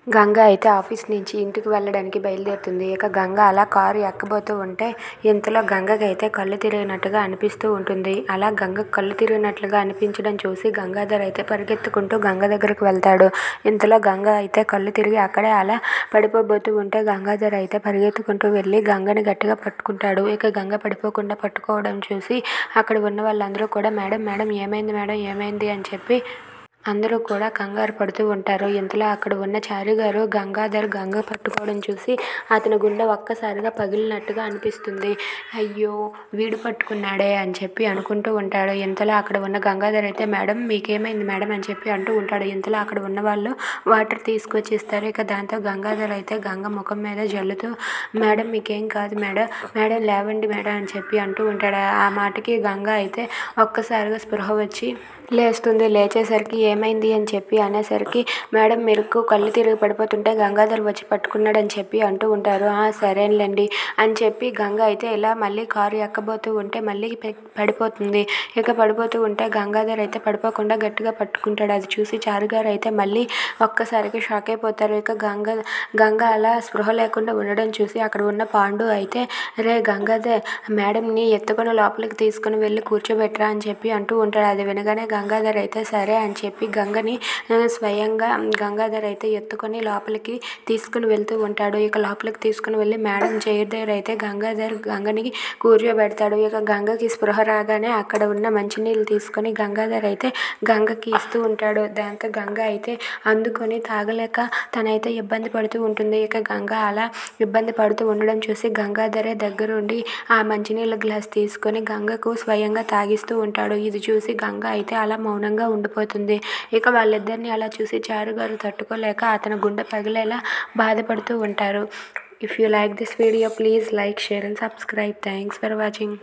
గంగ అయితే ఆఫీస్ నుంచి ఇంటికి వెళ్ళడానికి బయలుదేరుతుంది. ఇక గంగ అలా కారు ఎక్కబోతూ ఉంటే ఇంతలో గంగకి అయితే కళ్ళు తిరిగినట్టుగా అనిపిస్తూ ఉంటుంది. అలా గంగకు కళ్ళు తిరిగినట్లుగా అనిపించడం చూసి గంగాధర్ అయితే పరిగెత్తుకుంటూ గంగ దగ్గరకు వెళ్తాడు. ఇంతలో గంగ అయితే కళ్ళు తిరిగి అక్కడే అలా పడిపోబోతూ ఉంటే గంగాధర్ అయితే పరిగెత్తుకుంటూ వెళ్ళి గంగని గట్టిగా పట్టుకుంటాడు. ఇక గంగ పడిపోకుండా పట్టుకోవడం చూసి అక్కడ ఉన్న వాళ్ళందరూ కూడా మేడం మేడం ఏమైంది మేడం ఏమైంది అని చెప్పి అందరూ కూడా కంగారు పడుతూ ఉంటారు. ఇంతలో అక్కడ ఉన్న చారుగారు గంగాధర్ గంగ పట్టుకోవడం చూసి అతని గుండె ఒక్కసారిగా పగిలినట్టుగా అనిపిస్తుంది. అయ్యో వీడు పట్టుకున్నాడే అని చెప్పి అనుకుంటూ ఉంటాడు. ఇంతలో అక్కడ ఉన్న గంగాధర్ అయితే మేడం మీకేమైంది మేడం అని చెప్పి అంటూ ఉంటాడు. ఇంతలో అక్కడ ఉన్న వాళ్ళు వాటర్ తీసుకొచ్చి ఇస్తారు. ఇక దాంతో గంగాధర్ అయితే గంగ ముఖం మీద జల్లుతూ మేడం మీకేం కాదు మేడం మేడం లేవండి మేడం అని చెప్పి అంటూ ఉంటాడు. ఆ మాటకి గంగ అయితే ఒక్కసారిగా స్పృహ వచ్చి లేస్తుంది. లేచేసరికి ఏమైంది అని చెప్పి అనేసరికి మేడం మీకు కళ్ళు తిరిగి పడిపోతుంటే గంగాధర్ వచ్చి పట్టుకున్నాడని చెప్పి అంటూ ఉంటారు. సరేలేండి అని చెప్పి గంగ అయితే ఇలా మళ్ళీ కారు ఎక్కబోతూ ఉంటే మళ్ళీ పడిపోతుంది. ఇక పడిపోతూ ఉంటే గంగాధర్ అయితే పడిపోకుండా గట్టిగా పట్టుకుంటాడు. అది చూసి చారుగారు అయితే మళ్ళీ ఒక్కసారికి షాక్ అయిపోతారు. ఇక గంగ అలా స్పృహ లేకుండా ఉండడం చూసి అక్కడ ఉన్న పాండు అయితే రే గంగాధర్ మేడంని ఎత్తుకొని లోపలికి తీసుకుని వెళ్ళి కూర్చోబెట్టరా అని చెప్పి అంటూ ఉంటాడు. అది వినగానే గంగాధర్ అయితే సరే అని చెప్పి గంగని స్వయంగా గంగాధర్ అయితే ఎత్తుకొని లోపలికి తీసుకుని వెళ్తూ ఉంటాడు. ఇక లోపలికి తీసుకుని వెళ్ళి మేడం చైర్ దగ్గర అయితే గంగాధర్ గంగని కూర్చోబెడతాడు. ఇక గంగకి స్పృహ రాగానే అక్కడ ఉన్న మంచినీళ్ళు తీసుకొని గంగాధర్ అయితే గంగకి ఇస్తూ ఉంటాడు. దాంతో గంగ అయితే అందుకొని తాగలేక తనైతే ఇబ్బంది పడుతూ ఉంటుంది. ఇక గంగ అలా ఇబ్బంది పడుతూ ఉండడం చూసి గంగాధరే దగ్గరుండి ఆ మంచినీళ్ళ గ్లాస్ తీసుకొని గంగకు స్వయంగా తాగిస్తూ ఉంటాడు. ఇది చూసి గంగ అయితే అలా మౌనంగా ఉండిపోతుంది. ఇక వాళ్ళిద్దరిని అలా చూసి చారుగారు తట్టుకోలేక అతని గుండె పగిలేలా బాధపడుతూ ఉంటారు. If you like this video please like share and subscribe. Thanks for watching.